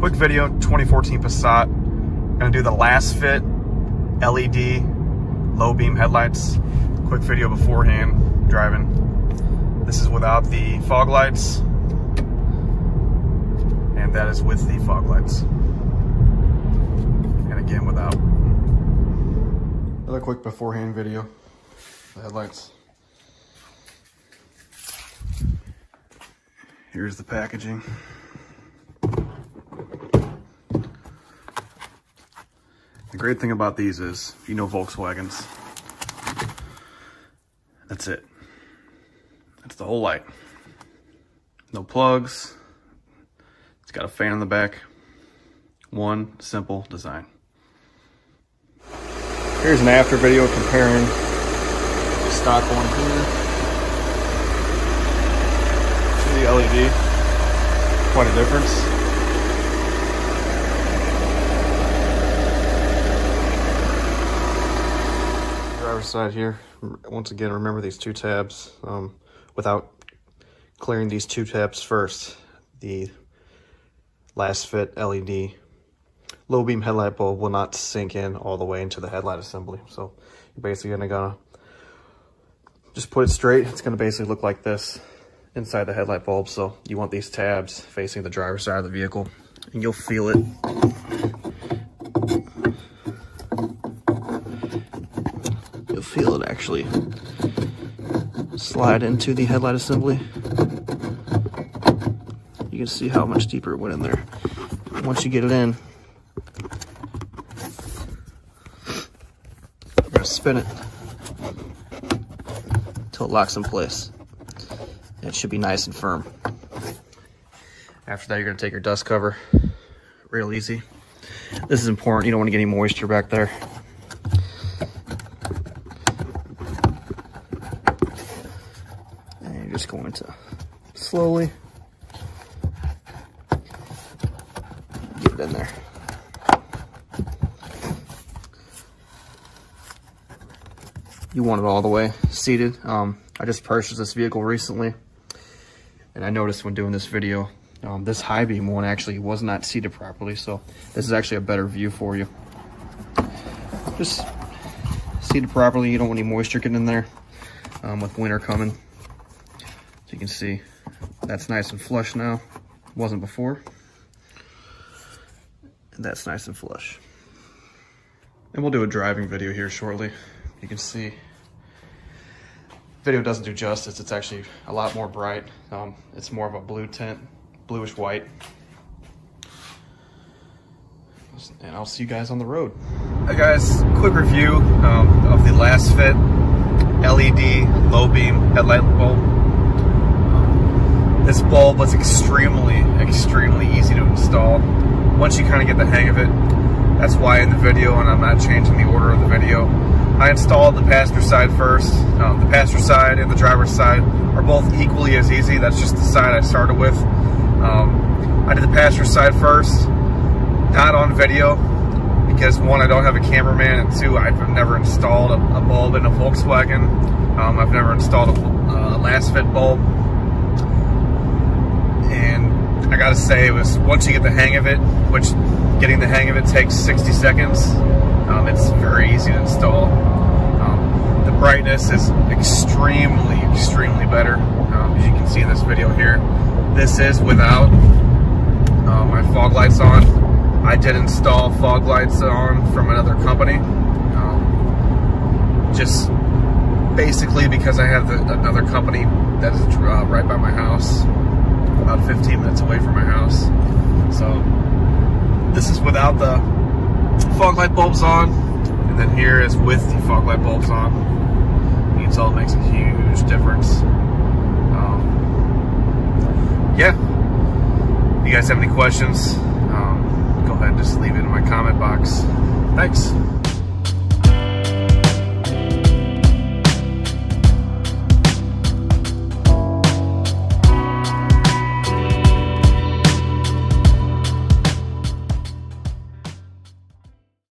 Quick video, 2014 Passat. Gonna do the Lasfit LED low beam headlights. Quick video beforehand, driving. This is without the fog lights, and that is with the fog lights. And again, without. Another quick beforehand video, the headlights. Here's the packaging. The great thing about these is, if you know Volkswagens, that's it. That's the whole light. No plugs. It's got a fan in the back. One simple design. Here's an after video comparing the stock one here to the LED. Quite a difference. Driver's side here. Once again, remember these two tabs. Without clearing these two tabs first, the Lasfit LED low beam headlight bulb will not sink in all the way into the headlight assembly. So you're basically gonna just put it straight. It's gonna basically look like this inside the headlight bulb. So you want these tabs facing the driver's side of the vehicle, and you'll feel it. You'll feel it actually slide into the headlight assembly. You can see how much deeper it went in there. Once you get it in, you're gonna spin it until it locks in place. And it should be nice and firm. After that, you're gonna take your dust cover, real easy. This is important, you don't wanna get any moisture back there. And you're just going to slowly get it in there. You want it all the way seated. I just purchased this vehicle recently, and I noticed when doing this video, this high beam one actually was not seated properly, so this is actually a better view for you. Just seated properly, you don't want any moisture getting in there with winter coming. So you can see that's nice and flush now. It wasn't before. And that's nice and flush. And we'll do a driving video here shortly. You can see video doesn't do justice. It's actually a lot more bright. It's more of a blue tint, bluish white. And I'll see you guys on the road. Hey guys, quick review of the Lasfit LED low beam headlight bulb. This bulb was extremely easy to install once you kind of get the hang of it. That's why in the video, and I'm not changing the order of the video, I installed the passenger side first. The passenger side and the driver's side are both equally as easy. That's just the side I started with. I did the passenger side first, not on video, because one, I don't have a cameraman, and two, I've never installed a bulb in a Volkswagen. I've never installed a Lasfit bulb. And I gotta say, it was, once you get the hang of it, which getting the hang of it takes 60 seconds, it's very easy to install. The brightness is extremely better, as you can see in this video here. This is without my fog lights on. I did install fog lights on from another company, just basically because I have another company that is right by my house, about 15 minutes away from my house. So this is without the fog light bulbs on, and then here is with the fog light bulbs on. You can tell it makes a huge difference. Yeah, if you guys have any questions, go ahead and just leave it in my comment box. Thanks.